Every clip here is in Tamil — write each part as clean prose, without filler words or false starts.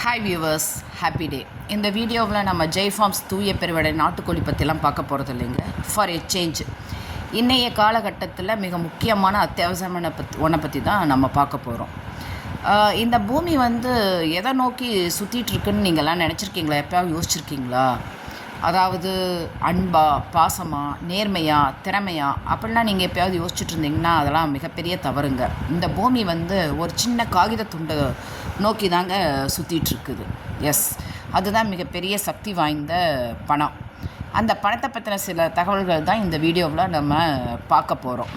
Hi viewers, happy day. இந்த வீடியோவில் நம்ம ஜெய் ஃபார்ம்ஸ் தூய பெருவடை நாட்டுக்கோழி பற்றிலாம் பார்க்க போகிறது இல்லைங்க. ஃபார் எ சேஞ்ச் இன்றைய காலகட்டத்தில் மிக முக்கியமான அத்தியாவசியமான ஒன்றை பற்றி தான் நம்ம பார்க்க போகிறோம். இந்த பூமி எதை நோக்கி சுற்றிட்டுருக்குன்னு நீங்கள்லாம் நினச்சிருக்கீங்களா? எப்போயாவது யோசிச்சுருக்கீங்களா? அதாவது அன்பா, பாசமா, நேர்மையா, திறமையா அப்படிலாம் நீங்கள் எப்போயாவது யோசிச்சுட்டு இருந்தீங்கன்னா அதெல்லாம் மிகப்பெரிய தவறுங்க. இந்த பூமி ஒரு சின்ன காகித துண்டை நோக்கி தாங்க சுற்றிட்டுருக்குது. எஸ், அதுதான் மிகப்பெரிய சக்தி வாய்ந்த பணம். அந்த பணத்தை பற்றின சில தகவல்கள் தான் இந்த வீடியோவில் நம்ம பார்க்க போகிறோம்.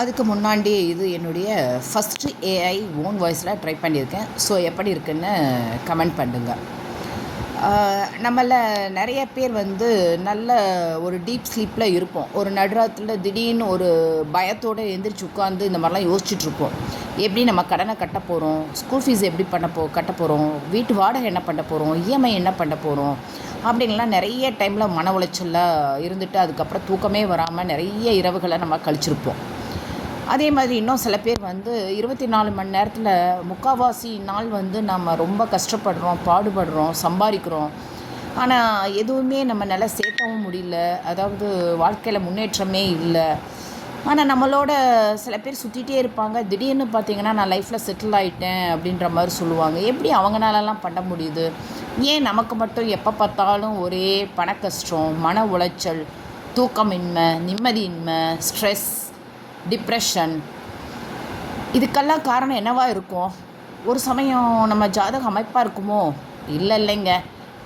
அதுக்கு முன்னாடி இது என்னுடைய ஃபஸ்ட்டு ஏஐ ஓன் வாய்ஸில் ட்ரை பண்ணியிருக்கேன். ஸோ எப்படி இருக்குன்னு கமெண்ட் பண்ணுங்க. நம்மளில் நிறைய பேர் நல்ல ஒரு டீப் ஸ்லீப்பில் இருப்போம். ஒரு நடுராத்தில் திடீர்னு ஒரு பயத்தோடு எந்திரிச்சு உட்காந்து இந்த மாதிரிலாம் யோசிச்சுட்ருப்போம். எப்படி நம்ம கடனை கட்ட போகிறோம், ஸ்கூல் ஃபீஸ் எப்படி கட்ட போகிறோம், வீட்டு வாடகை என்ன பண்ண போகிறோம், இஎம்ஐ என்ன பண்ண போகிறோம் அப்படின்லாம் நிறைய டைமில் மன உளைச்சலாக இருந்துட்டு அதுக்கப்புறம் தூக்கமே வராமல் நிறைய இரவுகளை நம்ம கழிச்சிருப்போம். அதே மாதிரி இன்னும் சில பேர் 24 மணி நேரத்தில் முக்கால்வாசி நாள் நம்ம ரொம்ப கஷ்டப்படுறோம், பாடுபடுறோம், சம்பாதிக்கிறோம். ஆனால் எதுவுமே நம்மளால் சேர்க்கவும் முடியல. அதாவது வாழ்க்கையில் முன்னேற்றமே இல்லை. ஆனால் நம்மளோட சில பேர் சுற்றிகிட்டே இருப்பாங்க. திடீர்னு பார்த்திங்கன்னா நான் லைஃப்பில் செட்டில் ஆகிட்டேன் அப்படின்ற மாதிரி சொல்லுவாங்க. எப்படி அவங்களாலலாம் பண்ண முடியுது? ஏன் நமக்கு மட்டும் எப்போ பார்த்தாலும் ஒரே பண கஷ்டம், மன உளைச்சல், தூக்கமின்மை, நிம்மதியின்மை, ஸ்ட்ரெஸ், டிப்ரெஷன்? இதுக்கெல்லாம் காரணம் என்னவாக இருக்கும்? ஒரு சமயம் நம்ம ஜாதக அமைப்பாக இருக்குமோ? இல்லைங்க,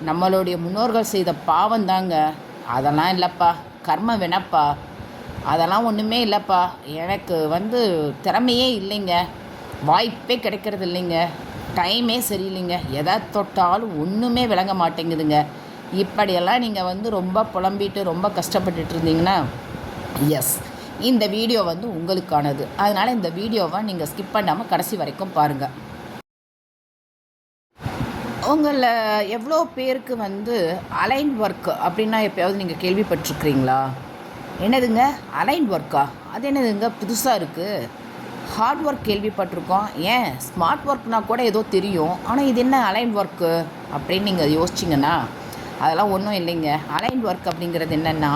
நம்மளுடைய முன்னோர்கள் செய்த பாவம் தாங்க. அதெல்லாம் இல்லைப்பா, கர்மம் வேணப்பா, அதெல்லாம் ஒன்றுமே இல்லைப்பா, எனக்கு திறமையே இல்லைங்க, வாய்ப்பே கிடைக்கிறது இல்லைங்க, டைமே சரியில்லைங்க, எதை தொட்டாலும் ஒன்றுமே விளங்க மாட்டேங்குதுங்க. இப்படியெல்லாம் நீங்கள் ரொம்ப புலம்பிட்டு ரொம்ப கஷ்டப்பட்டுட்டு இருந்தீங்கன்னா எஸ், இந்த வீடியோ உங்களுக்கானது. அதனால் இந்த வீடியோவை நீங்கள் ஸ்கிப் பண்ணாமல் கடைசி வரைக்கும் பாருங்கள். உங்களில் எவ்வளோ பேருக்கு அலைன் ஒர்க் அப்படின்னா எப்போயாவது நீங்கள் கேள்விப்பட்டிருக்கிறீங்களா? என்னதுங்க அலைன் ஒர்க்கா? அது என்னதுங்க புதுசாக இருக்குது? ஹார்ட் ஒர்க் கேள்விப்பட்டிருக்கோம், ஏன் ஸ்மார்ட் ஒர்க்னால் கூட ஏதோ தெரியும். ஆனால் இது என்ன அலைன் ஒர்க்கு அப்படின்னு நீங்கள் யோசிச்சிங்கன்னா அதெல்லாம் ஒன்றும் இல்லைங்க. அலைன் ஒர்க் அப்படிங்கிறது என்னென்னா,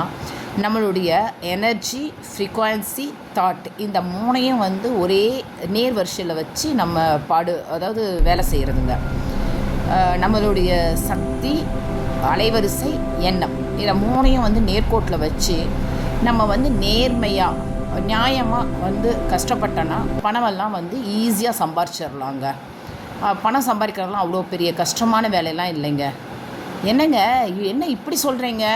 நம்மளுடைய எனர்ஜி, ஃப்ரீக்வன்சி, தாட் இந்த மூணையும் ஒரே நேர் வரிசையில் வச்சு நம்ம அதாவது வேலை செய்கிறதுங்க. நம்மளுடைய சக்தி, அலைவரிசை, எண்ணம் இதை மூணையும் நேர்கோட்டில் வச்சு நம்ம நேர்மையாக நியாயமாக கஷ்டப்பட்டோன்னா பணமெல்லாம் ஈஸியாக சம்பாரிச்சிடலாங்க. பணம் சம்பாதிக்கிறதுலாம் அவ்வளோ பெரிய கஷ்டமான வேலையெல்லாம் இல்லைங்க. என்னங்க என்ன இப்படி சொல்கிறீங்க?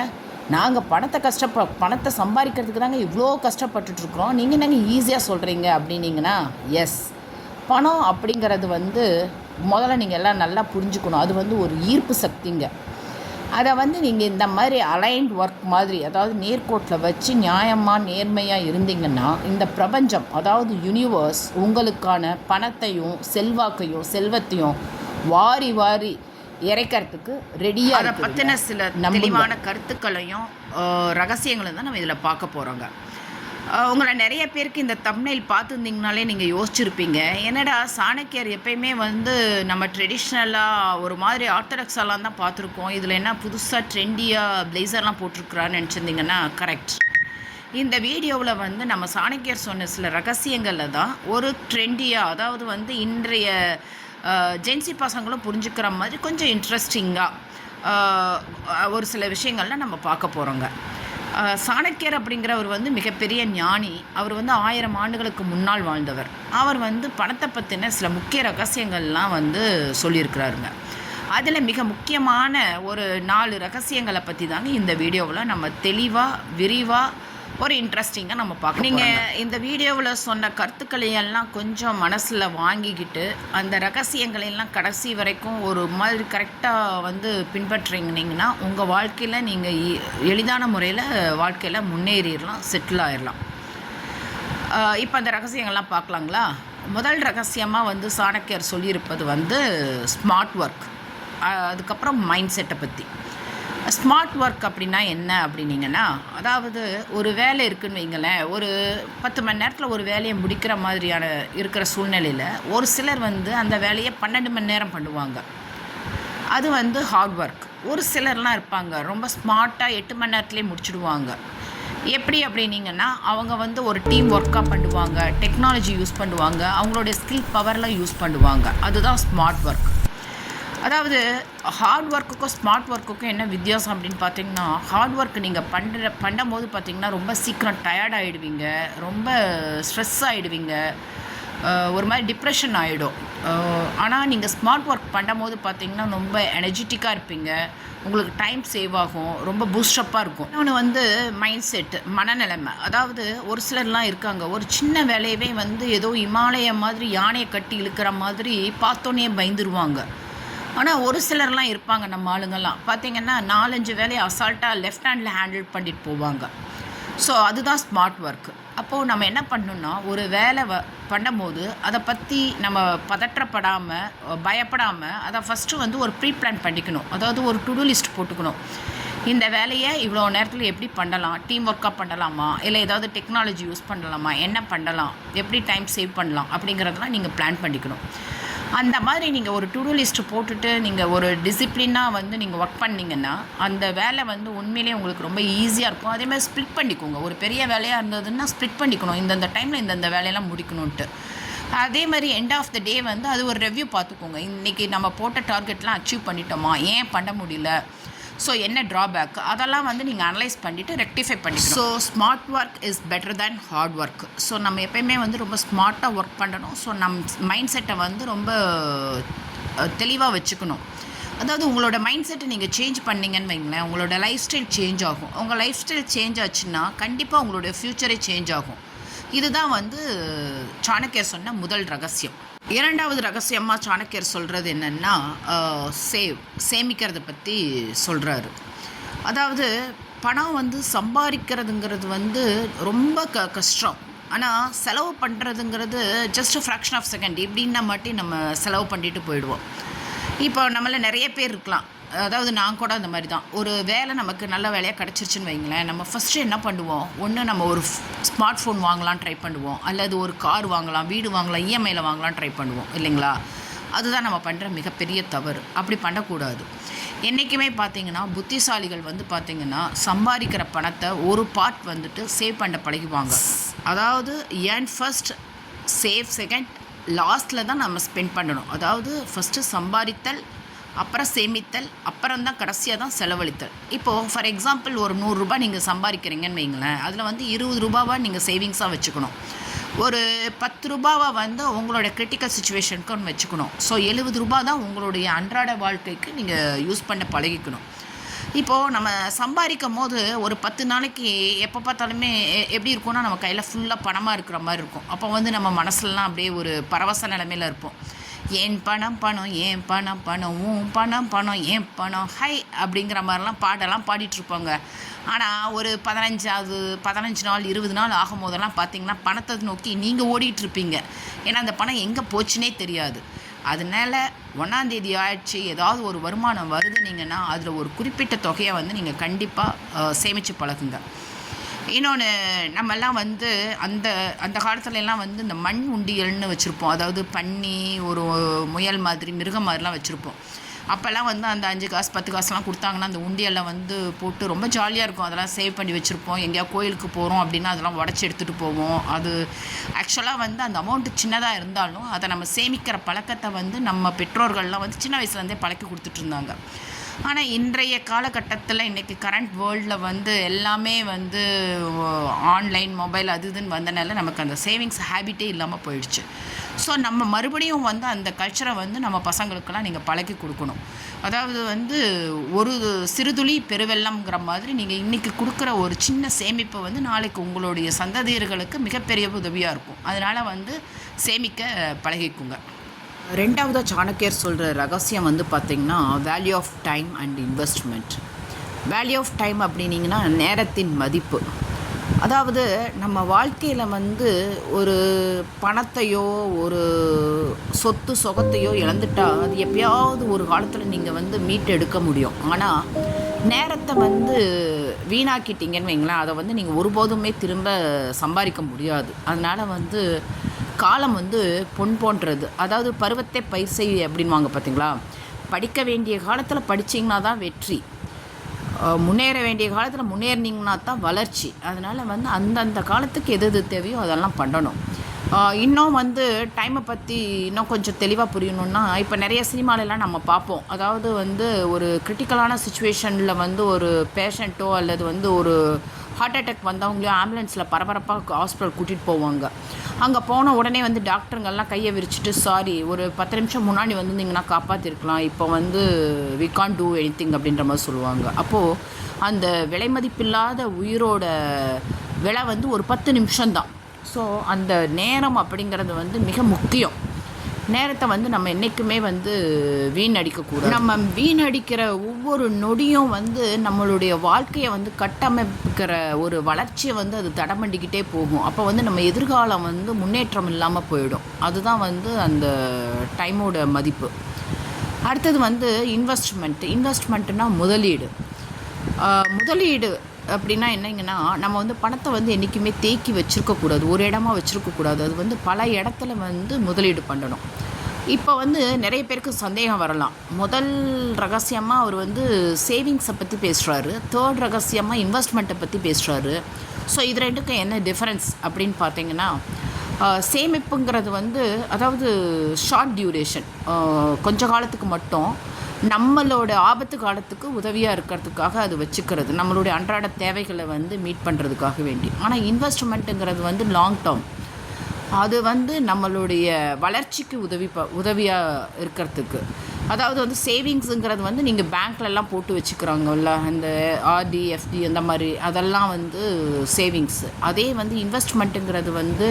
நாங்கள் பணத்தை சம்பாதிக்கிறதுக்கு தாங்க இவ்வளோ கஷ்டப்பட்டுட்ருக்குறோம், நீங்கள் என்னங்க ஈஸியாக சொல்கிறீங்க அப்படின்னீங்கன்னா எஸ், பணம் அப்படிங்கிறது முதல்ல நீங்கள் எல்லாம் நல்லா புரிஞ்சுக்கணும். அது ஒரு ஈர்ப்பு சக்திங்க. அதை நீங்கள் இந்த மாதிரி அலைன்ட் ஒர்க் மாதிரி, அதாவது நேர்கோட்டில் வச்சு நியாயமாக நேர்மையாக இருந்தீங்கன்னா இந்த பிரபஞ்சம், அதாவது யூனிவர்ஸ் உங்களுக்கான பணத்தையும் செல்வாக்கையும் செல்வத்தையும் வாரி வாரி இறைக்கிறதுக்கு ரெடியாக. அதை பற்றின சில தெளிவான கருத்துக்களையும் ரகசியங்களும் தான் நம்ம இதில் பார்க்க போகிறோங்க. உங்களை நிறைய பேருக்கு இந்த தம்ப்நெயில் பார்த்துருந்தீங்கனாலே நீங்கள் யோசிச்சுருப்பீங்க, என்னடா சாணக்கியர் எப்பயுமே நம்ம ட்ரெடிஷ்னலாக ஒரு மாதிரி ஆர்த்தடாக்ஸாலாம் தான் பார்த்துருக்கோம், இதில் என்ன புதுசாக ட்ரெண்டியாக பிளேசர்லாம் போட்டிருக்குறான்னு நினச்சிருந்தீங்கன்னா கரெக்ட். இந்த வீடியோவில் நம்ம சாணக்கியர் சொன்ன சில ரகசியங்களில் தான் ஒரு ட்ரெண்டியாக, அதாவது இன்றைய ஜென்சி பசங்களும் புரிஞ்சுக்கிற மாதிரி கொஞ்சம் இன்ட்ரெஸ்டிங்காக ஒரு சில விஷயங்கள்லாம் நம்ம பார்க்க போகிறோங்க. சாணக்கியர் அப்படிங்கிறவர் மிகப்பெரிய ஞானி. அவர் 1000 ஆண்டுகளுக்கு முன்னால் வாழ்ந்தவர். அவர் பணத்தை பற்றின சில முக்கிய ரகசியங்கள்லாம் சொல்லியிருக்கிறாருங்க. அதில் மிக முக்கியமான ஒரு 4 ரகசியங்களை பற்றி தாங்க இந்த வீடியோவில் நம்ம தெளிவாக விரிவாக ஒரு இன்ட்ரெஸ்டிங்காக நம்ம பார்க்க. நீங்கள் இந்த வீடியோவில் சொன்ன கருத்துக்களையெல்லாம் கொஞ்சம் மனசில் வாங்கிக்கிட்டு அந்த ரகசியங்களையெல்லாம் கடைசி வரைக்கும் ஒரு மாதிரி கரெக்டாக பின்பற்றிங்கன்னா உங்கள் வாழ்க்கையில் நீங்கள் எளிதான முறையில் வாழ்க்கையில் முன்னேறிடலாம், செட்டில் ஆகிடலாம். இப்போ அந்த ரகசியங்கள்லாம் பார்க்கலாங்களா? முதல் ரகசியமாக சாணக்கியர் சொல்லியிருப்பது ஸ்மார்ட் ஒர்க், அதுக்கப்புறம் மைண்ட் செட்டை பற்றி. ஸ்மார்ட் ஒர்க் அப்படின்னா என்ன அப்படின்னீங்கன்னா, அதாவது ஒரு வேலை இருக்குன்னு வைங்களேன், ஒரு 10 மணி நேரத்தில் ஒரு வேலையை முடிக்கிற மாதிரியான இருக்கிற சூழ்நிலையில், ஒரு சிலர் வந்து அந்த வேலையை 12 மணி நேரம் பண்ணுவாங்க. அது வந்து ஹார்ட் ஒர்க். ஒரு சிலர்லாம் இருப்பாங்க, ரொம்ப ஸ்மார்ட்டாக 8 மணி நேரத்துலேயே முடிச்சுடுவாங்க. எப்படி அப்படின்னீங்கன்னா, அவங்க வந்து ஒரு டீம் ஒர்க்காக பண்ணுவாங்க, டெக்னாலஜி யூஸ் பண்ணுவாங்க, அவங்களுடைய ஸ்கில் பவர்லாம் யூஸ் பண்ணுவாங்க. அதுதான் ஸ்மார்ட் ஒர்க். அதாவது ஹார்ட் ஒர்க்குக்கும் ஸ்மார்ட் ஒர்க்குக்கும் என்ன வித்தியாசம் அப்படின்னு பார்த்தீங்கன்னா, ஹார்ட் ஒர்க் நீங்கள் பண்ணும்போது பார்த்தீங்கன்னா ரொம்ப சீக்கிரம் டயர்ட் ஆகிடுவீங்க, ரொம்ப ஸ்ட்ரெஸ் ஆகிடுவீங்க, ஒரு மாதிரி டிப்ரெஷன் ஆகிடும். ஆனால் நீங்கள் ஸ்மார்ட் ஒர்க் பண்ணும்போது பார்த்தீங்கன்னா ரொம்ப எனர்ஜெட்டிக்காக இருப்பீங்க, உங்களுக்கு டைம் சேவ் ஆகும், ரொம்ப பூஸ்டப்பாக இருக்கும். இன்னொன்று வந்து மைண்ட் செட்டு, மனநிலைமை. அதாவது ஒரு சிலர்லாம் இருக்காங்க, ஒரு சின்ன வேலையவே வந்து ஏதோ இமாலய மாதிரி யானையை கட்டி இழுக்கிற மாதிரி பார்த்தோன்னே பயந்துருவாங்க. ஆனால் ஒரு சிலர்லாம் இருப்பாங்க, நம்ம ஆளுங்கள்லாம் பார்த்தீங்கன்னா 4-5 வேலையை அசால்ட்டாக லெஃப்ட் ஹேண்டில் ஹேண்டில் பண்ணிட்டு போவாங்க. ஸோ அதுதான் ஸ்மார்ட் ஒர்க். அப்போது நம்ம என்ன பண்ணணுன்னா, ஒரு வேலை பண்ணும்போது அதை பற்றி நம்ம பதற்றப்படாமல், பயப்படாமல் அதை ஃபஸ்ட்டு வந்து ஒரு ப்ரீ பிளான் பண்ணிக்கணும். அதாவது ஒரு டு டூ லிஸ்ட் போட்டுக்கணும். இந்த வேலையை இவ்வளோ நேரத்தில் எப்படி பண்ணலாம், டீம் ஒர்க்காக பண்ணலாமா, இல்லை ஏதாவது டெக்னாலஜி யூஸ் பண்ணலாமா, என்ன பண்ணலாம், எப்படி டைம் சேவ் பண்ணலாம் அப்படிங்கிறதெல்லாம் நீங்கள் பிளான் பண்ணிக்கணும். அந்த மாதிரி நீங்கள் ஒரு டு டூ லிஸ்ட்டு போட்டுட்டு நீங்கள் ஒரு டிசிப்ளினாக வந்து நீங்கள் ஒர்க் பண்ணிங்கன்னா, அந்த வேலை வந்து உண்மையிலே உங்களுக்கு ரொம்ப ஈஸியாக இருக்கும். அதேமாதிரி ஸ்ப்ளிட் பண்ணிக்கோங்க. ஒரு பெரிய வேலையாக இருந்ததுன்னா ஸ்ப்ளிட் பண்ணிக்கணும், இந்தந்த டைமில் இந்தந்த வேலையெல்லாம் முடிக்கணுன்ட்டு. அதே மாதிரி எண்ட் ஆஃப் த டே வந்து அது ஒரு ரெவ்யூ பார்த்துக்கோங்க. இன்றைக்கி நம்ம போட்ட டார்கெட்லாம் அச்சீவ் பண்ணிட்டோமா, ஏன் பண்ண முடியல, ஸோ என்ன ட்ராபேக், அதெல்லாம் வந்து நீங்கள் அனலைஸ் பண்ணிவிட்டு ரெக்டிஃபை பண்ணிக்கணும். So smart work is better than hard work. So நம்ம எப்போயுமே வந்து ரொம்ப ஸ்மார்ட்டாக ஒர்க் பண்ணணும். ஸோ மைண்ட் செட்டை வந்து ரொம்ப தெளிவாக வச்சுக்கணும். அதாவது உங்களோட மைண்ட் செட்டை நீங்கள் சேஞ்ச் பண்ணிங்கன்னு வைங்களேன், உங்களோட லைஃப் ஸ்டைல் சேஞ்ச் ஆகும். உங்கள் லைஃப் ஸ்டைல் சேஞ்ச் ஆச்சுன்னா கண்டிப்பாக உங்களுடைய ஃப்யூச்சரே சேஞ்ச் ஆகும். இதுதான் வந்து சாணக்கியர் சொன்ன முதல் ரகசியம். இரண்டாவது ரகசியமாக சாணக்கியர் சொல்கிறது என்னென்னா, சேமிக்கிறத பற்றி சொல்கிறாரு. அதாவது பணம் வந்து சம்பாதிக்கிறதுங்கிறது வந்து ரொம்ப கஷ்டம். ஆனால் செலவு பண்ணுறதுங்கிறது ஜஸ்ட் ஃப்ராக்ஷன் ஆஃப் செகண்ட், இப்படின்னா மட்டும் நம்ம செலவு பண்ணிட்டு போயிடுவோம். இப்போ நம்மள நிறைய பேர் இருக்கலாம், அதாவது நான் கூட அந்த மாதிரி தான். ஒரு வேலை நமக்கு நல்ல வேலையாக கிடச்சிருச்சுன்னு வைங்களேன், நம்ம ஃபஸ்ட்டு என்ன பண்ணுவோம், ஒன்று நம்ம ஒரு ஸ்மார்ட் ஃபோன் வாங்கலாம் ட்ரை பண்ணுவோம், அல்லது ஒரு கார் வாங்கலாம், வீடு வாங்கலாம், இஎம்ஐயில் வாங்கலாம் ட்ரை பண்ணுவோம் இல்லைங்களா. அதுதான் நம்ம பண்ணுற மிகப்பெரிய தவறு. அப்படி பண்ணக்கூடாது. என்றைக்குமே பார்த்திங்கன்னா புத்திசாலிகள் வந்து பார்த்திங்கன்னா சம்பாதிக்கிற பணத்தை ஒரு பார்ட் வந்துட்டு சேவ் பண்ண பழகுவாங்க. அதாவது ஏர்ன் ஃபர்ஸ்ட் சேவ் செகண்ட், லாஸ்ட்டில் தான் நம்ம ஸ்பெண்ட் பண்ணணும். அதாவது ஃபஸ்ட்டு சம்பாதித்தல், அப்புறம் சேமித்தல், அப்புறம் தான் கடைசியாக தான் செலவழித்தல். இப்போது ஃபார் எக்ஸாம்பிள் ஒரு 100 ரூபா நீங்கள் சம்பாதிக்கிறீங்கன்னு வைங்களேன், அதில் வந்து 20 ரூபாவை நீங்கள் சேவிங்ஸாக வச்சுக்கணும், ஒரு 10 ரூபாவை வந்து உங்களோட கிரிட்டிக்கல் சுச்சுவேஷனுக்கு ஒன்று வச்சுக்கணும். ஸோ 70 ரூபா தான் உங்களுடைய அன்றாட வாழ்க்கைக்கு நீங்கள் யூஸ் பண்ண பழகிக்கணும். இப்போது நம்ம சம்பாதிக்கும் போது ஒரு 10 நாளைக்கு எப்போ பார்த்தாலுமே எப்படி இருக்கும்னா, நம்ம கையில் ஃபுல்லாக பணமாக இருக்கிற மாதிரி இருக்கும். அப்போ வந்து நம்ம மனசுலலாம் அப்படியே ஒரு பரவச நிலைமையில் இருப்போம். ஏன் பணம் பணம், ஏன் பணம் பணம், பணம் பணம், ஏன் பணம், ஹை அப்படிங்கிற மாதிரிலாம் பாடெல்லாம் பாடிட்டுருப்பாங்க. ஆனால் ஒரு 15 நாள் 20 நாள் ஆகும் போதெல்லாம் பார்த்திங்கன்னா பணத்தை நோக்கி நீங்கள் ஓடிட்டுருப்பீங்க. ஏன்னா அந்த பணம் எங்கே போச்சுன்னே தெரியாது. அதனால் 1ஆம் தேதி ஆயிடுச்சு, ஏதாவது ஒரு வருமானம் வருதுனீங்கன்னா அதில் ஒரு குறிப்பிட்ட தொகையை வந்து நீங்கள் கண்டிப்பாக சேமித்து பழகுங்க. இன்னொன்று, நம்மெல்லாம் வந்து அந்த அந்த காலத்துலலாம் வந்து இந்த மண் உண்டியல்னு வச்சுருப்போம். அதாவது பன்னி, ஒரு முயல் மாதிரி, மிருகம் மாதிரிலாம் வச்சுருப்போம். அப்போல்லாம் வந்து அந்த 5 காசு 10 காசுலாம் கொடுத்தாங்கன்னா அந்த உண்டியலில் வந்து போட்டு ரொம்ப ஜாலியாக இருக்கும். அதெல்லாம் சேவ் பண்ணி வச்சுருப்போம். எங்கேயா கோயிலுக்கு போகிறோம் அப்படின்னா அதெல்லாம் உடச்சி எடுத்துகிட்டு போவோம். அது ஆக்சுவலாக வந்து அந்த அமௌண்ட்டு சின்னதாக இருந்தாலும் அதை நம்ம சேமிக்கிற பழக்கத்தை வந்து நம்ம பெற்றோர்கள்லாம் வந்து சின்ன வயசுலேருந்தே பழக்கி கொடுத்துட்ருந்தாங்க. ஆனால் இன்றைய காலகட்டத்தில் இன்றைக்கி கரண்ட் வேர்ல்டில் வந்து எல்லாமே வந்து ஆன்லைன், மொபைல் அது இதுன்னு வந்தனால நமக்கு அந்த சேவிங்ஸ் ஹேபிட்டே இல்லாமல் போயிடுச்சு. ஸோ நம்ம மறுபடியும் வந்து அந்த கல்ச்சரை வந்து நம்ம பசங்களுக்கெல்லாம் நீங்கள் பழக்கி கொடுக்கணும். அதாவது வந்து ஒரு சிறுதுளி பெருவெள்ளம்ங்கிற மாதிரி நீங்கள் இன்றைக்கி கொடுக்குற ஒரு சின்ன சேமிப்பை வந்து நாளைக்கு உங்களுடைய சந்ததியர்களுக்கு மிகப்பெரிய உதவியாக இருக்கும். அதனால் வந்து சேமிக்க பழகிக்குங்க. ரெண்டாவதாக சாணக்கியர் சொல்கிற ரகசியம் வந்து பார்த்திங்கன்னா value of time and investment. Value of time அப்படின்னிங்கன்னா நேரத்தின் மதிப்பு. அதாவது நம்ம வாழ்க்கையில் வந்து ஒரு பணத்தையோ ஒரு சொத்து சொகத்தையோ இழந்துட்டால் அது எப்பயாவது ஒரு காலத்தில் நீங்கள் வந்து மீட்டு எடுக்க முடியும். ஆனால் நேரத்தை வந்து வீணாக்கிட்டீங்கன்னு வைங்களேன், அதை வந்து நீங்கள் ஒருபோதுமே திரும்ப சம்பாதிக்க முடியாது. அதனால் வந்து காலம் வந்து பொன் போன்றது. அதாவது பருவத்தை பயிர் செய் அப்படின்வாங்க பார்த்தீங்களா. படிக்க வேண்டிய காலத்தில் படிச்சிங்கன்னா தான் வெற்றி, முன்னேற வேண்டிய காலத்தில் முன்னேறினீங்கன்னா தான் வளர்ச்சி. அதனால் வந்து அந்தந்த காலத்துக்கு எது எது தேவையோ அதெல்லாம் பண்ணணும். இன்னும் வந்து டைமை பற்றி இன்னும் கொஞ்சம் தெளிவாக புரியணுன்னா, இப்போ நிறைய சினிமாலெல்லாம் நம்ம பார்ப்போம். அதாவது வந்து ஒரு கிரிட்டிக்கலான சுச்சுவேஷனில் வந்து ஒரு பேஷண்ட்டோ அல்லது வந்து ஒரு ஹார்ட் அட்டாக் வந்தவங்களையும் ஆம்புலன்ஸில் பரபரப்பாக ஹாஸ்பிட்டல் கூட்டிகிட்டு போவாங்க. அங்கே போன உடனே வந்து டாக்டருங்கெல்லாம் கையை விரிச்சிட்டு, சாரி ஒரு 10 நிமிஷம் முன்னாடி வந்திருந்தீங்கன்னா காப்பாற்றிருக்கலாம், இப்போ வந்து வி கான் டூ எனிதிங் அப்படின்ற மாதிரி சொல்லுவாங்க. அப்போது அந்த விலை மதிப்பில்லாத உயிரோட விலை வந்து ஒரு 10 நிமிஷம்தான். ஸோ அந்த நேரம் அப்படிங்கிறது வந்து மிக முக்கியம். நேரத்தை வந்து நம்ம என்றைக்குமே வந்து வீணடிக்கக்கூடாது. நம்ம வீணடிக்கிற ஒவ்வொரு நொடியும் வந்து நம்மளுடைய வாழ்க்கையை வந்து கட்டமைக்கிற ஒரு வளர்ச்சியை வந்து அது தடமண்டிக்கிட்டே போகும். அப்போ வந்து நம்ம எதிர்காலம் வந்து முன்னேற்றம் இல்லாமல் போயிடும். அதுதான் வந்து அந்த டைமோட மதிப்பு. அடுத்தது வந்து இன்வெஸ்ட்மெண்ட்டுனா முதலீடு. முதலீடு அப்படின்னா என்னங்கன்னா, நம்ம வந்து பணத்தை வந்து என்றைக்குமே தேக்கி வச்சுருக்கக்கூடாது, ஒரு இடமா வச்சுருக்கக்கூடாது. அது வந்து பல இடத்துல வந்து முதலீடு பண்ணணும். இப்போ வந்து நிறைய பேருக்கு சந்தேகம் வரலாம். முதல் ரகசியமாக அவர் வந்து சேவிங்ஸை பற்றி பேசுகிறாரு, தேர்ட் ரகசியமாக இன்வெஸ்ட்மெண்ட்டை பற்றி பேசுகிறாரு. ஸோ இது ரெண்டுக்கும் என்ன டிஃப்ரென்ஸ் அப்படின்னு பார்த்தீங்கன்னா, சேமிப்புங்கிறது வந்து அதாவது ஷார்ட் டியூரேஷன், கொஞ்ச காலத்துக்கு மட்டும் நம்மளோட ஆபத்து காலத்துக்கு உதவியாக இருக்கிறதுக்காக அது வச்சுக்கிறது, நம்மளுடைய அன்றாட தேவைகளை வந்து மீட் பண்ணுறதுக்காக வேண்டி. ஆனால் இன்வெஸ்ட்மெண்ட்டுங்கிறது வந்து லாங் டேர்ம், அது வந்து நம்மளுடைய வளர்ச்சிக்கு உதவியாக இருக்கிறதுக்கு. அதாவது வந்து சேவிங்ஸுங்கிறது வந்து நீங்கள் பேங்க்லலாம் போட்டு வச்சுக்கிறாங்கல்ல, அந்த ஆர்டி எஃப்டி அந்த மாதிரி, அதெல்லாம் வந்து சேவிங்ஸு. அதே வந்து இன்வெஸ்ட்மெண்ட்டுங்கிறது வந்து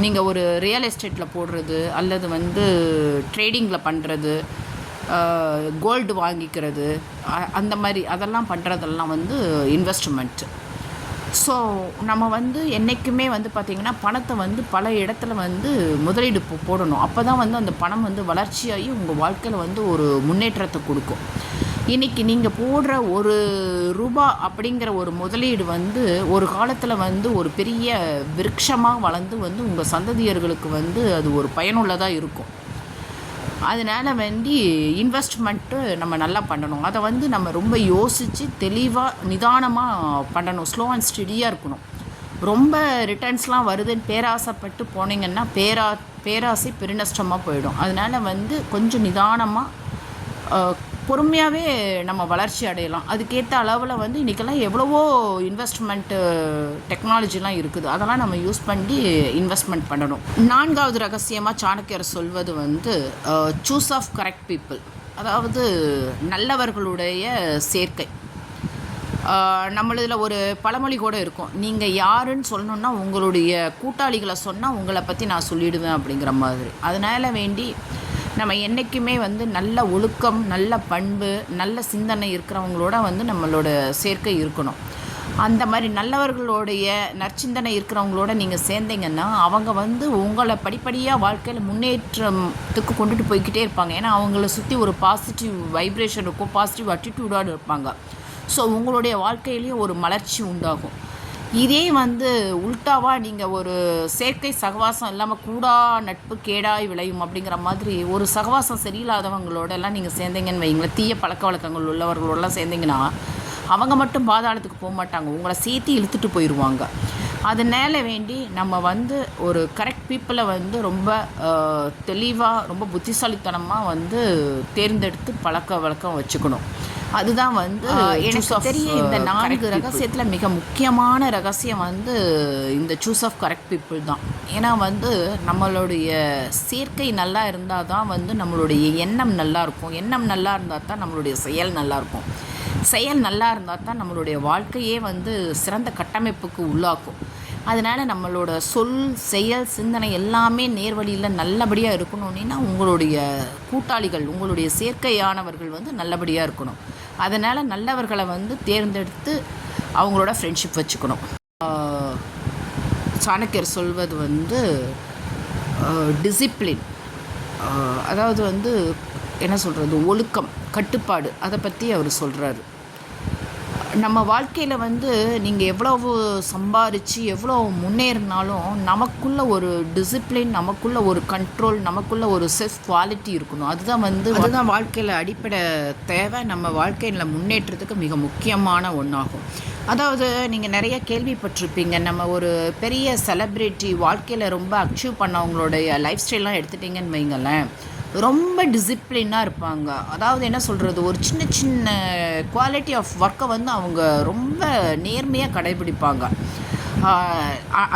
நீங்கள் ஒரு ரியல் எஸ்டேட்டில் போடுறது அல்லது வந்து ட்ரேடிங்கில் பண்ணுறது, கோல்டு வாங்கிக்கிறது, அந்த மாதிரி அதெல்லாம் பண்ணுறதெல்லாம் வந்து இன்வெஸ்ட்மெண்ட். ஸோ நம்ம வந்து என்றைக்குமே வந்து பார்த்திங்கன்னா பணத்தை வந்து பல இடத்துல வந்து முதலீடு போடணும். அப்போ தான் வந்து அந்த பணம் வந்து வளர்ச்சியாகி உங்கள் வாழ்க்கையில் வந்து ஒரு முன்னேற்றத்தை கொடுக்கும். இன்றைக்கி நீங்கள் போடுற ஒரு ரூபா அப்படிங்கிற ஒரு முதலீடு வந்து ஒரு காலத்தில் வந்து ஒரு பெரிய விருட்சமாக வளர்ந்து வந்து உங்கள் சந்ததியர்களுக்கு வந்து அது ஒரு பயனுள்ளதாக இருக்கும். அதனால் வேண்டி இன்வெஸ்ட்மெண்ட்டு நம்ம நல்லா பண்ணணும். அதை வந்து நம்ம ரொம்ப யோசித்து தெளிவாக நிதானமாக பண்ணணும். ஸ்லோ அண்ட் ஸ்டெடியாக இருக்கணும். ரொம்ப ரிட்டர்ன்ஸ்லாம் வருதுன்னு பேராசைப்பட்டு போனீங்கன்னா பேராசை பெருநஷ்டமாக போயிடும். அதனால் வந்து கொஞ்சம் நிதானமாக பொறுமையாகவே நம்ம வளர்ச்சி அடையலாம். அதுக்கேற்ற அளவில் வந்து இன்றைக்கெல்லாம் எவ்வளவோ இன்வெஸ்ட்மெண்ட்டு டெக்னாலஜிலாம் இருக்குது, அதெல்லாம் நம்ம யூஸ் பண்ணி இன்வெஸ்ட்மெண்ட் பண்ணணும். 4வது ரகசியமாக சாணக்கியர் சொல்வது வந்து சூஸ் ஆஃப் கரெக்ட் பீப்புள், அதாவது நல்லவர்களுடைய சேர்க்கை. நம்மளதில் ஒரு பழமொழி கூட இருக்கும், நீங்கள் யாருன்னு சொல்லணுன்னா உங்களுடைய கூட்டாளிகளை சொன்னால் உங்களை பற்றி நான் சொல்லிவிடுவேன் அப்படிங்கிற மாதிரி. அதனால் வேண்டி நம்ம என்றைக்குமே வந்து நல்ல ஒழுக்கம், நல்ல பண்பு, நல்ல சிந்தனை இருக்கிறவங்களோட வந்து நம்மளோட சேர்க்கை இருக்கணும். அந்த மாதிரி நல்லவர்களுடைய நற்சிந்தனை இருக்கிறவங்களோட நீங்கள் சேர்ந்தீங்கன்னா அவங்க வந்து உங்களை படிப்படியாக வாழ்க்கையில் முன்னேற்றத்துக்கு கொண்டுட்டு போய்கிட்டே இருப்பாங்க. ஏன்னா அவங்கள சுற்றி ஒரு பாசிட்டிவ் வைப்ரேஷன் இருக்கும், பாசிட்டிவ் அட்டிடியூடாக இருப்பாங்க. ஸோ உங்களுடைய வாழ்க்கையிலேயும் ஒரு மலர்ச்சி உண்டாகும். இதே வந்து உல்ட்டாவாக நீங்கள் ஒரு செயற்கை சகவாசம் இல்லாமல் கூடா நட்பு கேடாய் விளையும் அப்படிங்கிற மாதிரி ஒரு சகவாசம் சரியில்லாதவங்களோடலாம் நீங்கள் சேர்ந்தீங்கன்னு வைங்களேன், தீய பழக்க வழக்கங்கள் உள்ளவர்களோடலாம் சேர்ந்தீங்கன்னா அவங்க மட்டும் பாதாளத்துக்கு போக மாட்டாங்க, உங்களை சேர்த்து இழுத்துட்டு போயிடுவாங்க. அதனால வேண்டி நம்ம வந்து ஒரு கரெக்ட் பீப்புளை வந்து ரொம்ப தெளிவாக ரொம்ப புத்திசாலித்தனமாக வந்து தேர்ந்தெடுத்து பழக்க வழக்கம் வச்சுக்கணும். அதுதான் வந்து எனக்கு தெரிய இந்த 4 ரகசியத்தில் மிக முக்கியமான ரகசியம் வந்து இந்த சூஸ் ஆஃப் கரெக்ட் பீப்புள் தான். ஏன்னா வந்து நம்மளுடைய சேர்க்கை நல்லா இருந்தால் தான் வந்து நம்மளுடைய எண்ணம் நல்லாயிருக்கும், எண்ணம் நல்லா இருந்தால் தான் நம்மளுடைய செயல் நல்லாயிருக்கும், செயல் நல்லா இருந்தால் தான் நம்மளுடைய வாழ்க்கையே வந்து சிறந்த கட்டமைப்புக்கு உள்ளாக்கும். அதனால் நம்மளோட சொல், செயல், சிந்தனை எல்லாமே நேர்வழியில் நல்லபடியாக இருக்கணும்னா உங்களுடைய கூட்டாளிகள், உங்களுடைய சேர்க்கையானவர்கள் வந்து நல்லபடியாக இருக்கணும். அதனால் நல்லவர்களை வந்து தேர்ந்தெடுத்து அவங்களோட ஃப்ரெண்ட்ஷிப் வச்சுக்கணும். சாணக்கியர் சொல்வது வந்து டிசிப்ளின், அதாவது வந்து என்ன சொல்கிறது, ஒழுக்கம், கட்டுப்பாடு, அதை பற்றி அவர் சொல்கிறாரு. நம்ம வாழ்க்கையில் வந்து நீங்கள் எவ்வளவு சம்பாரித்து எவ்வளோ முன்னேறினாலும் நமக்குள்ள ஒரு டிசிப்ளின், நமக்குள்ள ஒரு கண்ட்ரோல், நமக்குள்ள ஒரு செல்ஃப் குவாலிட்டி இருக்கணும். அதுதான் வாழ்க்கையில் அடிப்படை தேவை. நம்ம வாழ்க்கையில் முன்னேற்றத்துக்கு மிக முக்கியமான ஒன்றாகும். அதாவது நீங்கள் நிறைய கேள்விப்பட்டிருப்பீங்க, நம்ம ஒரு பெரிய செலிப்ரிட்டி வாழ்க்கையில் ரொம்ப அச்சீவ் பண்ணவங்களுடைய லைஃப் ஸ்டைல்லாம் எடுத்துட்டிங்கன்னு வைங்களேன், ரொம்ப டிசிப்ளினாக இருப்பாங்க. அதாவது என்ன சொல்கிறது, ஒரு சின்ன சின்ன குவாலிட்டி ஆஃப் ஒர்க்கை வந்து அவங்க ரொம்ப நேர்மையாக கடைபிடிப்பாங்க.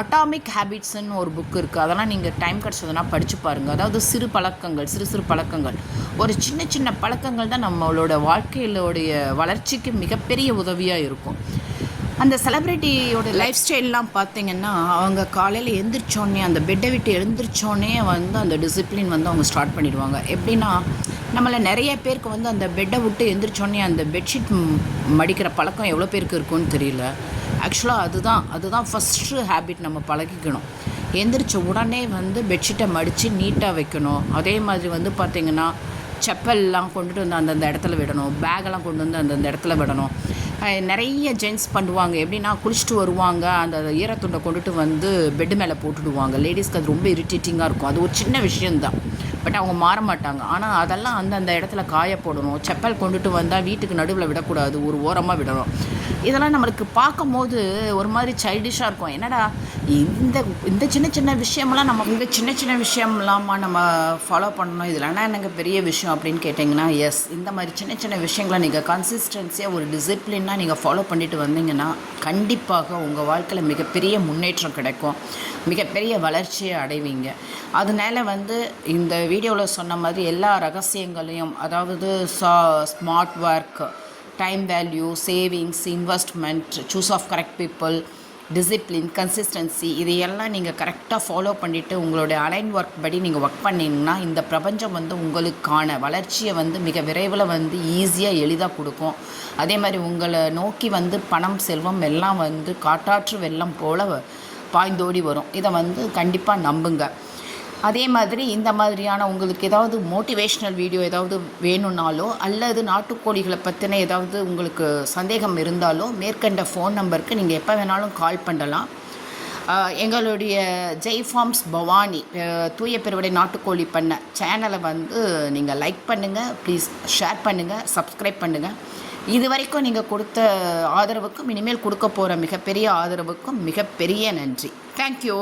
அட்டாமிக் ஹேபிட்ஸ்ன்னு ஒரு புக் இருக்குது, அதெல்லாம் நீங்கள் டைம் கிடச்சதுன்னா படித்து பாருங்கள். அதாவது சிறு சிறு பழக்கங்கள், ஒரு சின்ன சின்ன பழக்கங்கள் தான் நம்மளோட வாழ்க்கையிலோடைய வளர்ச்சிக்கு மிகப்பெரிய உதவியாக இருக்கும். அந்த செலிப்ரிட்டியோட லைஃப் ஸ்டைல்லாம் பார்த்திங்கன்னா, அவங்க காலையில் எழுந்திரிச்சோடனே அந்த பெட்டை விட்டு எழுந்திரிச்சோடனே வந்து அந்த டிசிப்ளின் வந்து அவங்க ஸ்டார்ட் பண்ணிடுவாங்க. எப்படின்னா, நம்மளை நிறைய பேருக்கு வந்து அந்த பெட்டை விட்டு எழுந்திரிச்சோடனே அந்த பெட்ஷீட் மடிக்கிற பழக்கம் எவ்வளோ பேருக்கு இருக்குன்னு தெரியல. ஆக்சுவலாக அதுதான் ஃபஸ்ட்டு ஹேபிட் நம்ம பழகிக்கணும். எழுந்திரிச்ச உடனே வந்து பெட்ஷீட்டை மடித்து நீட்டாக வைக்கணும். அதே மாதிரி வந்து பார்த்திங்கன்னா, செப்பல்லாம் கொண்டுட்டு வந்து அந்தந்த இடத்துல விடணும், பேக்கெல்லாம் கொண்டு வந்து அந்தந்த இடத்துல விடணும். நிறைய ஜென்ட்ஸ் பண்ணுவாங்க. எப்படின்னா, குளிச்சுட்டு வருவாங்க, அந்த ஈரத்துண்டை கொண்டுட்டு வந்து பெட்டு மேலே போட்டுடுவாங்க. லேடிஸ்க்கு அது ரொம்ப இரிட்டேட்டிங்காக இருக்கும். அது ஒரு சின்ன விஷயந்தான், பட் அவங்க மாற மாட்டாங்க. ஆனால் அதெல்லாம் அந்தந்த இடத்துல காய போடணும். செப்பல் கொண்டுட்டு வந்தால் வீட்டுக்கு நடுவில் விடக்கூடாது, ஒரு ஓரமாக விடணும். இதெல்லாம் நம்மளுக்கு பார்க்கும் போது ஒரு மாதிரி சைல்டிஷாக இருக்கும். என்னடா இந்த சின்ன சின்ன விஷயம்லாம் நம்ம ஃபாலோ பண்ணணும், இதெல்லாம் எனக்கு பெரிய விஷயம் அப்படின்னு கேட்டிங்கன்னா, எஸ், இந்த மாதிரி சின்ன சின்ன விஷயங்களை நீங்கள் கன்சிஸ்டன்சியாக ஒரு டிசிப்ளினாக நீங்கள் ஃபாலோ பண்ணிட்டு வந்தீங்கன்னா கண்டிப்பாக உங்கள் வாழ்க்கையில் மிகப்பெரிய முன்னேற்றம் கிடைக்கும், மிகப்பெரிய வளர்ச்சியை அடைவீங்க. அதனால வந்து இந்த வீடியோவில் சொன்ன மாதிரி எல்லா ரகசியங்களையும், அதாவது smart work, time value, savings, investment, choose of correct people, discipline, consistency, இதையெல்லாம் நீங்கள் கரெக்டாக ஃபாலோ பண்ணிவிட்டு உங்களுடைய அலைன் ஒர்க் படி நீங்கள் ஒர்க் பண்ணிங்கன்னா இந்த பிரபஞ்சம் வந்து உங்களுக்கான வளர்ச்சியை வந்து மிக விரைவில் வந்து ஈஸியாக எளிதாக கொடுக்கும். அதே மாதிரி உங்களை நோக்கி வந்து பணம், செல்வம் எல்லாம் வந்து காட்டாற்று வெள்ளம் போல் பாய்ந்தோடி வரும். இதை வந்து கண்டிப்பாக நம்புங்க. அதே மாதிரி இந்த மாதிரியான உங்களுக்கு ஏதாவது மோட்டிவேஷ்னல் வீடியோ ஏதாவது வேணும்னாலோ, அல்லது நாட்டுக்கோழிகளை பற்றின ஏதாவது உங்களுக்கு சந்தேகம் இருந்தாலோ, மேற்கண்ட ஃபோன் நம்பருக்கு நீங்கள் எப்போ வேணாலும் கால் பண்ணலாம். எங்களுடைய ஜெய் ஃபார்ம்ஸ் பவானி தூய பெருவடை நாட்டுக்கோழி பண்ண சேனலை வந்து நீங்கள் லைக் பண்ணுங்கள், ப்ளீஸ் ஷேர் பண்ணுங்கள், சப்ஸ்கிரைப் பண்ணுங்கள். இது வரைக்கும் நீங்கள் கொடுத்த ஆதரவுக்கும் இனிமேல் கொடுக்க போகிற மிகப்பெரிய ஆதரவுக்கும் மிகப்பெரிய நன்றி. தேங்க்யூ.